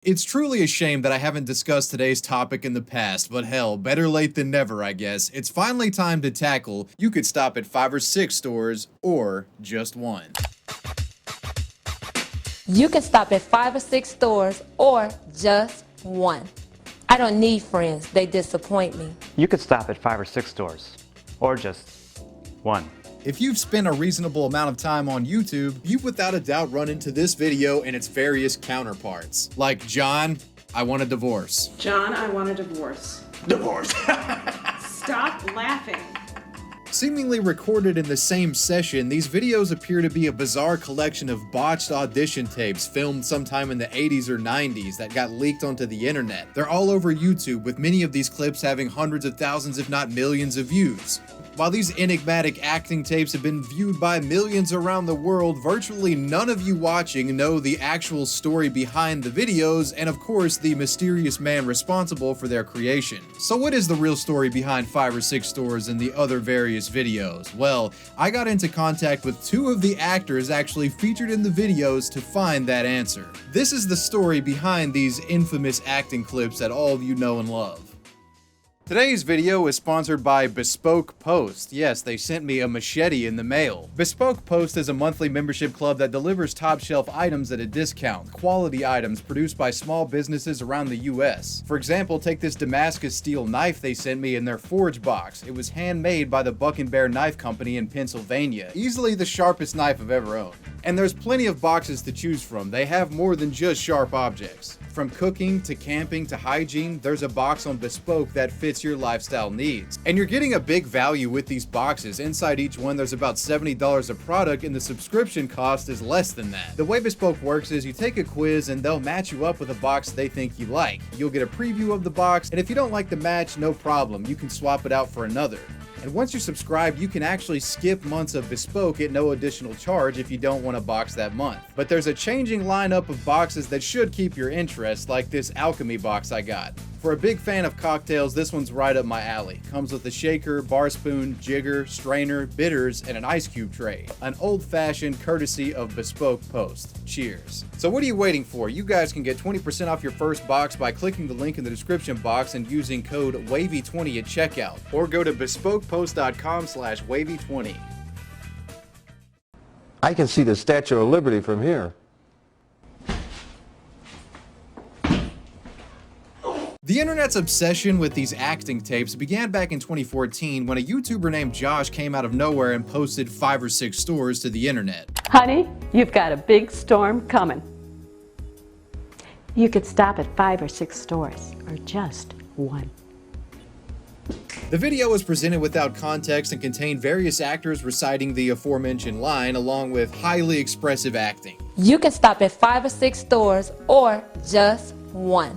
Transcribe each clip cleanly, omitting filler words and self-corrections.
It's truly a shame that I haven't discussed today's topic in the past, but hell, better late than never, I guess. It's finally time to tackle you could stop at 5 or 6 stores, or just one. You can stop at 5 or 6 stores, or just one. I don't need friends, they disappoint me. You could stop at 5 or 6 stores, or just one. If you've spent a reasonable amount of time on YouTube, you've without a doubt run into this video and its various counterparts. Like, John, I want a divorce. John, I want a divorce. Divorce. Stop laughing. Seemingly recorded in the same session, these videos appear to be a bizarre collection of botched audition tapes filmed sometime in the 80s or 90s that got leaked onto the internet. They're all over YouTube, with many of these clips having hundreds of thousands if not millions of views. While these enigmatic acting tapes have been viewed by millions around the world, virtually none of you watching know the actual story behind the videos and of course the mysterious man responsible for their creation. So what is the real story behind 5 or 6 stores and the other various videos? Well, I got into contact with 2 of the actors actually featured in the videos to find that answer. This is the story behind these infamous acting clips that all of you know and love. Today's video is sponsored by Bespoke Post. Yes, they sent me a machete in the mail. Bespoke Post is a monthly membership club that delivers top shelf items at a discount, quality items produced by small businesses around the US. For example, take this Damascus steel knife they sent me in their Forge box. It was handmade by the Buck and Bear Knife Company in Pennsylvania. Easily the sharpest knife I've ever owned. And there's plenty of boxes to choose from. They have more than just sharp objects. From cooking to camping to hygiene, there's a box on Bespoke that fits your lifestyle needs. And you're getting a big value with these boxes. Inside each one there's about $70 a product and the subscription cost is less than that. The way Bespoke works is you take a quiz and they'll match you up with a box they think you like. You'll get a preview of the box, and if you don't like the match, no problem, you can swap it out for another. And once you're subscribed, you can actually skip months of Bespoke at no additional charge if you don't want a box that month. But there's a changing lineup of boxes that should keep your interest, like this alchemy box I got. For a big fan of cocktails, this one's right up my alley. Comes with a shaker, bar spoon, jigger, strainer, bitters, and an ice cube tray. An old-fashioned courtesy of Bespoke Post. Cheers. So what are you waiting for? You guys can get 20% off your first box by clicking the link in the description box and using code WAVY20 at checkout. Or go to bespokepost.com/wavy20. I can see the Statue of Liberty from here. The internet's obsession with these acting tapes began back in 2014 when a YouTuber named Josh came out of nowhere and posted 5 or 6 stores to the internet. Honey, you've got a big storm coming. You could stop at 5 or 6 stores, or just one. The video was presented without context and contained various actors reciting the aforementioned line along with highly expressive acting. You can stop at 5 or 6 stores, or just one.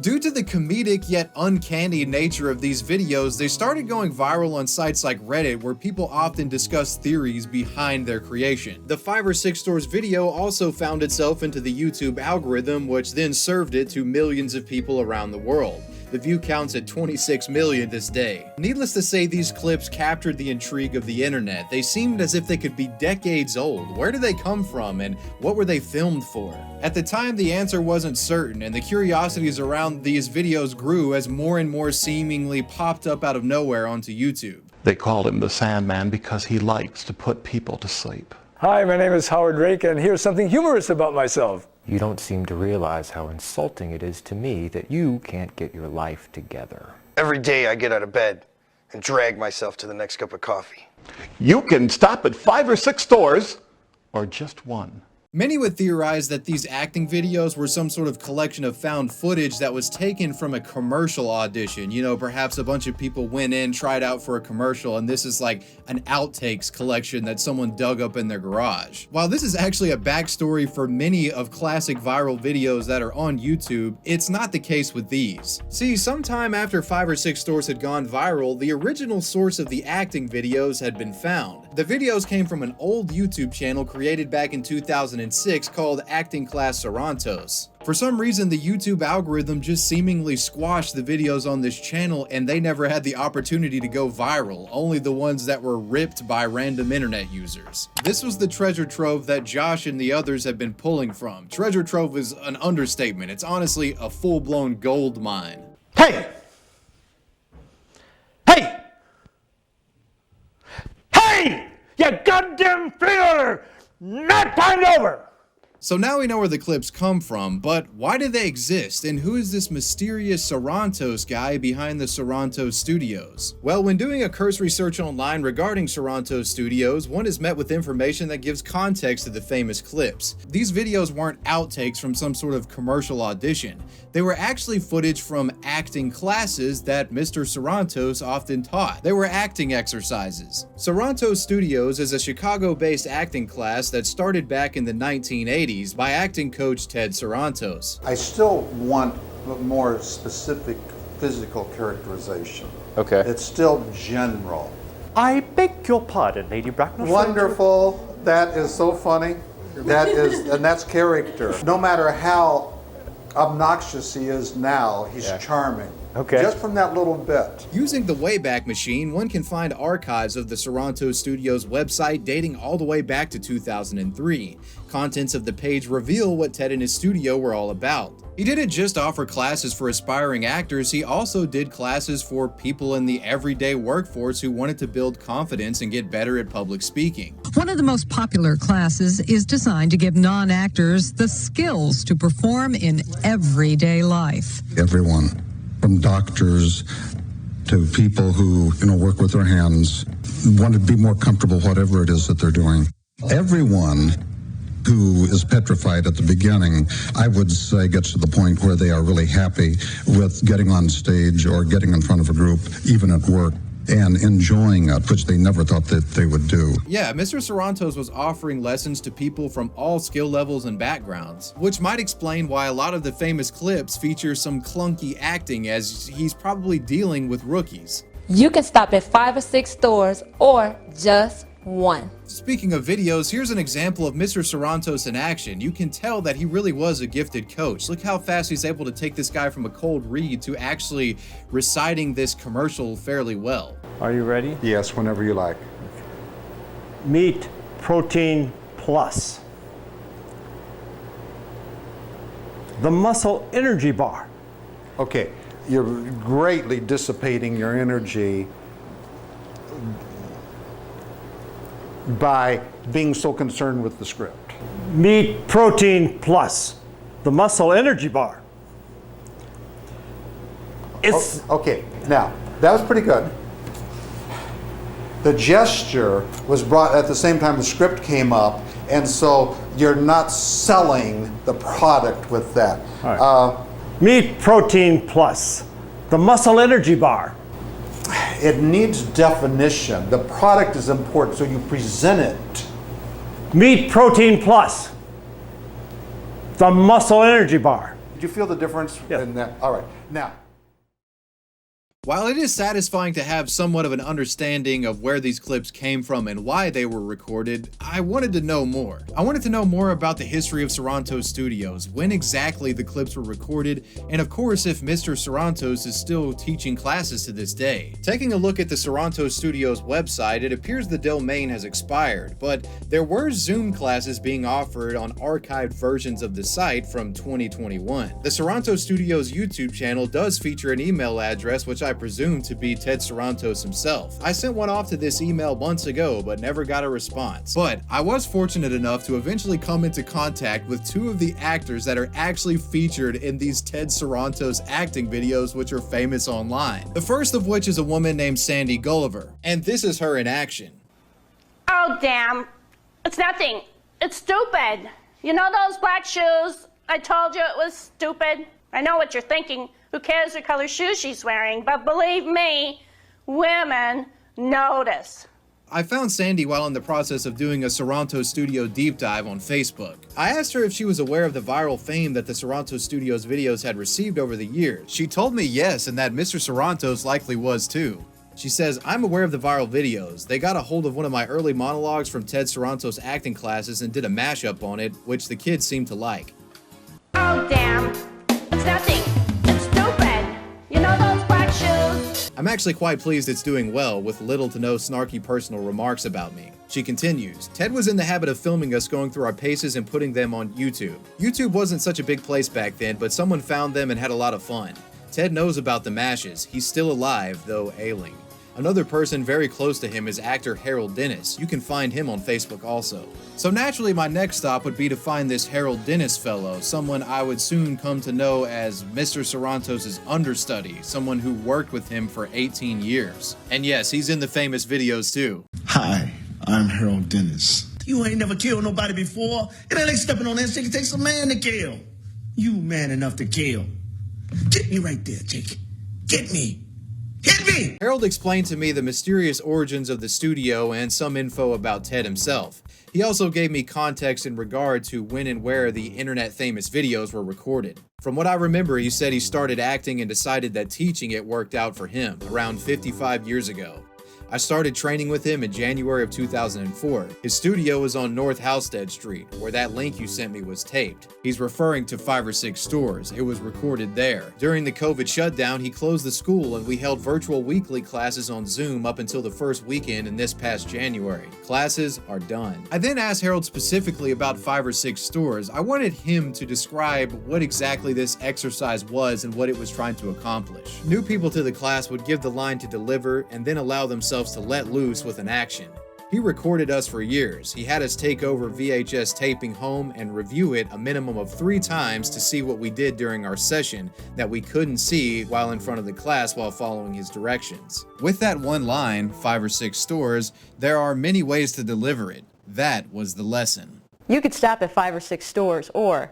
Due to the comedic yet uncanny nature of these videos, they started going viral on sites like Reddit, where people often discuss theories behind their creation. The 5 or 6 stores video also found itself into the YouTube algorithm, which then served it to millions of people around the world. The view counts at 26 million this day. Needless to say, these clips captured the intrigue of the internet. They seemed as if they could be decades old. Where did they come from and what were they filmed for? At the time, the answer wasn't certain, and the curiosities around these videos grew as more and more seemingly popped up out of nowhere onto YouTube. They called him the Sandman because he likes to put people to sleep. Hi, my name is Howard Rake, and here's something humorous about myself. You don't seem to realize how insulting it is to me that you can't get your life together. Every day I get out of bed and drag myself to the next cup of coffee. You can stop at 5 or 6 stores, or just one. Many would theorize that these acting videos were some sort of collection of found footage that was taken from a commercial audition. You know, perhaps a bunch of people went in, tried out for a commercial, and this is like an outtakes collection that someone dug up in their garage. While this is actually a backstory for many of classic viral videos that are on YouTube, it's not the case with these. See, sometime after 5 or 6 stores had gone viral, the original source of the acting videos had been found. The videos came from an old YouTube channel created back in 2009 2006 called Acting Class Sarantos. For some reason, the YouTube algorithm just seemingly squashed the videos on this channel and they never had the opportunity to go viral, only the ones that were ripped by random internet users. This was the treasure trove that Josh and the others have been pulling from. Treasure trove is an understatement. It's honestly a full-blown gold mine. Hey! Hey! Hey! You goddamn failure! Not timed over! So now we know where the clips come from, but why do they exist, and who is this mysterious Sarantos guy behind the Sarantos Studios? Well, when doing a cursory search online regarding Sarantos Studios, one is met with information that gives context to the famous clips. These videos weren't outtakes from some sort of commercial audition. They were actually footage from acting classes that Mr. Sarantos often taught. They were acting exercises. Sarantos Studios is a Chicago-based acting class that started back in the 1980s by acting coach Ted Sarantos. I still want more specific physical characterization. Okay. It's still general. I beg your pardon, Lady Bracknell. Wonderful. That is so funny. That is, and that's character. No matter how obnoxious he is now, he's charming. Okay. Just from that little bit. Using the Wayback Machine, one can find archives of the Sarantos Studios website dating all the way back to 2003. Contents of the page reveal what Ted and his studio were all about. He didn't just offer classes for aspiring actors, he also did classes for people in the everyday workforce who wanted to build confidence and get better at public speaking. One of the most popular classes is designed to give non-actors the skills to perform in everyday life. Everyone, from doctors to people who, work with their hands, want to be more comfortable whatever it is that they're doing. Everyone who is petrified at the beginning, I would say, gets to the point where they are really happy with getting on stage or getting in front of a group, even at work, and enjoying it, which they never thought that they would do. Yeah, Mr. Sarantos was offering lessons to people from all skill levels and backgrounds, which might explain why a lot of the famous clips feature some clunky acting, as he's probably dealing with rookies. You can stop at 5 or 6 stores or just one. Speaking of videos, here's an example of Mr. Sarantos in action. You can tell that he really was a gifted coach. Look how fast he's able to take this guy from a cold read to actually reciting this commercial fairly well. Are you ready? Yes, whenever you like. Meat Protein Plus. The Muscle Energy Bar. Okay, you're greatly dissipating your energy by being so concerned with the script. Meat Protein Plus. The Muscle Energy Bar. It's okay, now, that was pretty good. The gesture was brought at the same time the script came up, and so you're not selling the product with that. All right. Meat Protein Plus. The Muscle Energy Bar. It needs definition. The product is important, so you present it. Meat Protein Plus. The Muscle Energy Bar. Did you feel the difference in that? All right. Now, while it is satisfying to have somewhat of an understanding of where these clips came from and why they were recorded, I wanted to know more. I wanted to know more about the history of Sarantos Studios, when exactly the clips were recorded, and of course if Mr. Sarantos is still teaching classes to this day. Taking a look at the Sarantos Studios website, it appears the domain has expired, but there were Zoom classes being offered on archived versions of the site from 2021. The Sarantos Studios YouTube channel does feature an email address which I presume to be Ted Sarantos himself. I sent one off to this email months ago, but never got a response. But I was fortunate enough to eventually come into contact with two of the actors that are actually featured in these Ted Sarantos acting videos, which are famous online. The first of which is a woman named Sandy Gulliver, and this is her in action. Oh, damn. It's nothing. It's stupid. You know those black shoes? I told you it was stupid. I know what you're thinking. Who cares what color shoes she's wearing? But believe me, women notice. I found Sandy while in the process of doing a Sarantos Studio deep dive on Facebook. I asked her if she was aware of the viral fame that the Sarantos Studios videos had received over the years. She told me yes, and that Mr. Sarantos likely was too. She says, I'm aware of the viral videos. They got a hold of one of my early monologues from Ted Sarantos' acting classes and did a mashup on it, which the kids seemed to like. Oh, damn. It's nothing. It's stupid. You know those black shoes? I'm actually quite pleased it's doing well, with little to no snarky personal remarks about me. She continues, Ted was in the habit of filming us going through our paces and putting them on YouTube. YouTube wasn't such a big place back then, but someone found them and had a lot of fun. Ted knows about the mashes. He's still alive, though ailing. Another person very close to him is actor Harold Dennis. You can find him on Facebook also. So naturally my next stop would be to find this Harold Dennis fellow, someone I would soon come to know as Mr. Sarantos' understudy, someone who worked with him for 18 years. And yes, he's in the famous videos too. Hi, I'm Harold Dennis. You ain't never killed nobody before. It ain't like stepping on that shit. It takes a man to kill. You man enough to kill. Get me right there, Jake. Get me. Hit me! Harold explained to me the mysterious origins of the studio and some info about Ted himself. He also gave me context in regard to when and where the internet famous videos were recorded. From what I remember, he said he started acting and decided that teaching it worked out for him around 55 years ago. I started training with him in January of 2004. His studio is on North Halstead Street, where that link you sent me was taped. He's referring to 5 or 6 stores. It was recorded there. During the COVID shutdown, he closed the school and we held virtual weekly classes on Zoom up until the first weekend in this past January. Classes are done. I then asked Harold specifically about 5 or 6 stores. I wanted him to describe what exactly this exercise was and what it was trying to accomplish. New people to the class would give the line to deliver and then allow themselves to let loose with an action. He recorded us for years. He had us take over VHS taping home and review it a minimum of 3 times to see what we did during our session that we couldn't see while in front of the class while following his directions. With that one line, 5 or 6 stores, there are many ways to deliver it. That was the lesson. You could stop at 5 or 6 stores or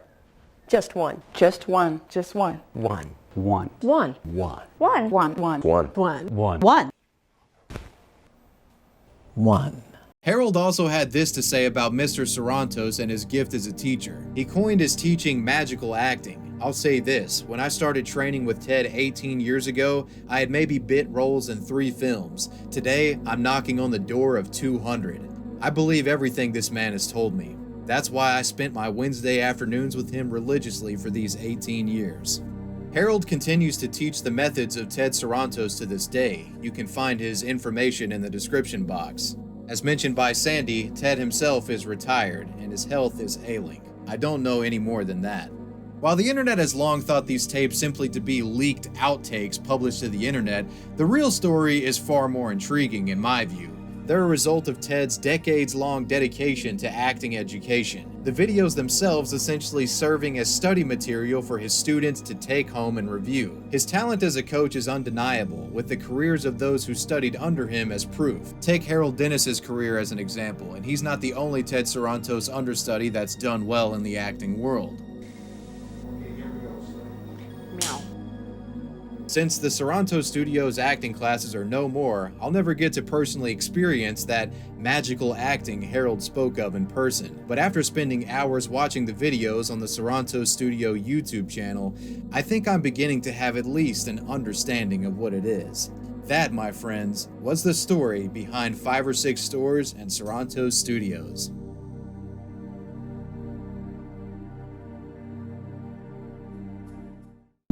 just one. Just one. Just one. One. One. One. One. One. One. One. One. One. One. One. One. Harold also had this to say about Mr. Sarantos and his gift as a teacher. He coined his teaching magical acting. I'll say this, when I started training with Ted 18 years ago, I had maybe bit roles in 3 films. Today, I'm knocking on the door of 200. I believe everything this man has told me. That's why I spent my Wednesday afternoons with him religiously for these 18 years. Harold continues to teach the methods of Ted Sarantos to this day. You can find his information in the description box. As mentioned by Sandy, Ted himself is retired and his health is ailing. I don't know any more than that. While the internet has long thought these tapes simply to be leaked outtakes published to the internet, the real story is far more intriguing in my view. They're a result of Ted's decades-long dedication to acting education. The videos themselves essentially serving as study material for his students to take home and review. His talent as a coach is undeniable, with the careers of those who studied under him as proof. Take Harold Dennis's career as an example, and he's not the only Ted Sarantos understudy that's done well in the acting world. Since the Sarantos Studios acting classes are no more, I'll never get to personally experience that magical acting Harold spoke of in person. But after spending hours watching the videos on the Sarantos Studio YouTube channel, I think I'm beginning to have at least an understanding of what it is. That, my friends, was the story behind 5 or 6 stores and Sarantos Studios.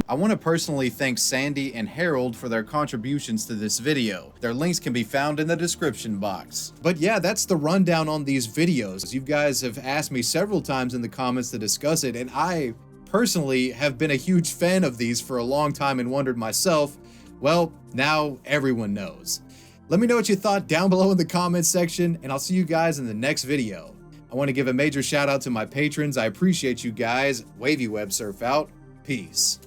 I want to personally thank Sandy and Harold for their contributions to this video. Their links can be found in the description box. But yeah, that's the rundown on these videos. You guys have asked me several times in the comments to discuss it, and I personally have been a huge fan of these for a long time and wondered myself, well, now everyone knows. Let me know what you thought down below in the comments section, and I'll see you guys in the next video. I want to give a major shout out to my patrons. I appreciate you guys. Wavy Web Surf out. Peace.